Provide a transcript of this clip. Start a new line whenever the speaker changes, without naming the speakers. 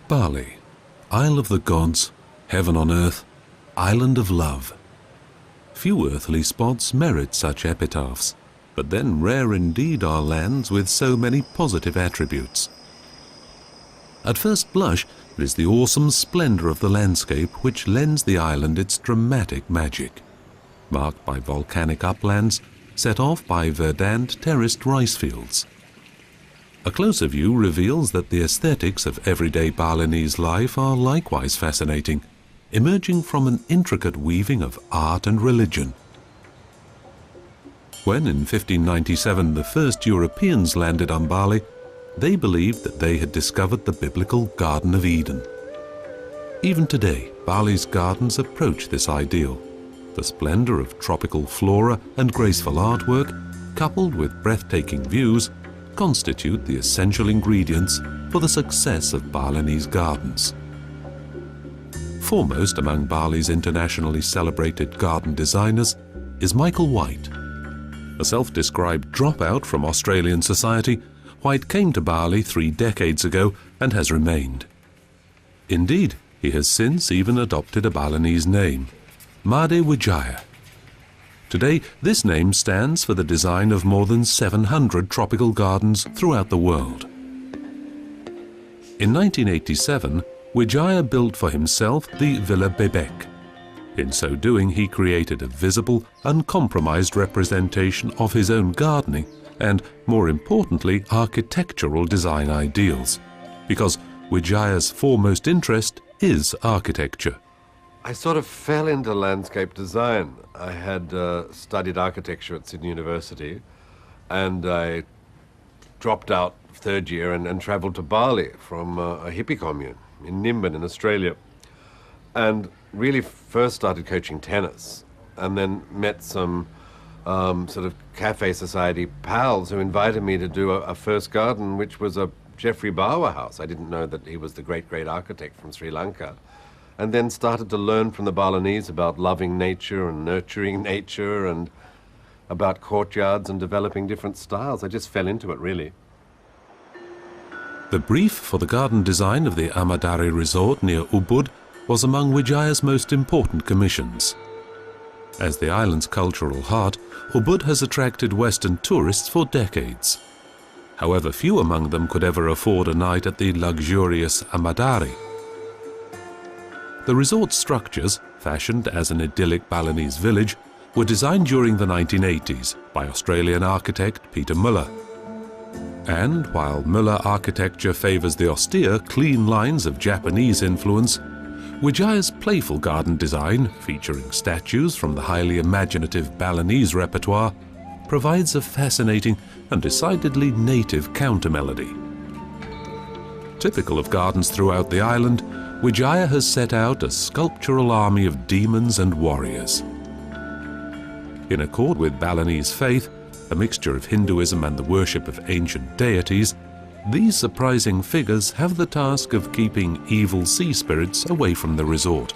Bali, Isle of the Gods, Heaven on Earth, Island of Love. Few earthly spots merit such epitaphs, but then rare indeed are lands with so many positive attributes. At first blush, it is the awesome splendor of the landscape which lends the island its dramatic magic, marked by volcanic uplands, set off by verdant terraced rice fields. A closer view reveals that the aesthetics of everyday Balinese life are likewise fascinating, emerging from an intricate weaving of art and religion. When in 1597 the first Europeans landed on Bali, they believed that they had discovered the biblical Garden of Eden. Even today, Bali's gardens approach this ideal. The splendor of tropical flora and graceful artwork, coupled with breathtaking views, constitute the essential ingredients for the success of Balinese gardens. Foremost among Bali's internationally celebrated garden designers is Michael White. A self-described dropout from Australian society, White came to Bali 3 decades ago and has remained. Indeed, he has since even adopted a Balinese name, Made Wijaya. Today, this name stands for the design of more than 700 tropical gardens throughout the world. In 1987, Wijaya built for himself the Villa Bebek. In so doing, he created a visible, uncompromised representation of his own gardening and, more importantly, architectural design ideals, because Wijaya's foremost interest is architecture.
I sort of fell into landscape design. I had studied architecture at Sydney University, and I dropped out 3rd year and travelled to Bali from a hippie commune in Nimbin in Australia, and really first started coaching tennis, and then met some sort of cafe society pals who invited me to do a first garden, which was a Geoffrey Bawa house. I didn't know that he was the great architect from Sri Lanka. And then started to learn from the Balinese about loving nature and nurturing nature and about courtyards and developing different styles. I just fell into it, really.
The brief for the garden design of the Amadari resort near Ubud was among Wijaya's most important commissions. As the island's cultural heart, Ubud has attracted Western tourists for decades. However, few among them could ever afford a night at the luxurious Amadari. The resort structures, fashioned as an idyllic Balinese village, were designed during the 1980s by Australian architect Peter Muller. And while Muller architecture favours the austere, clean lines of Japanese influence, Wijaya's playful garden design, featuring statues from the highly imaginative Balinese repertoire, provides a fascinating and decidedly native counter-melody. Typical of gardens throughout the island, Wijaya has set out a sculptural army of demons and warriors. In accord with Balinese faith, a mixture of Hinduism and the worship of ancient deities, these surprising figures have the task of keeping evil sea spirits away from the resort.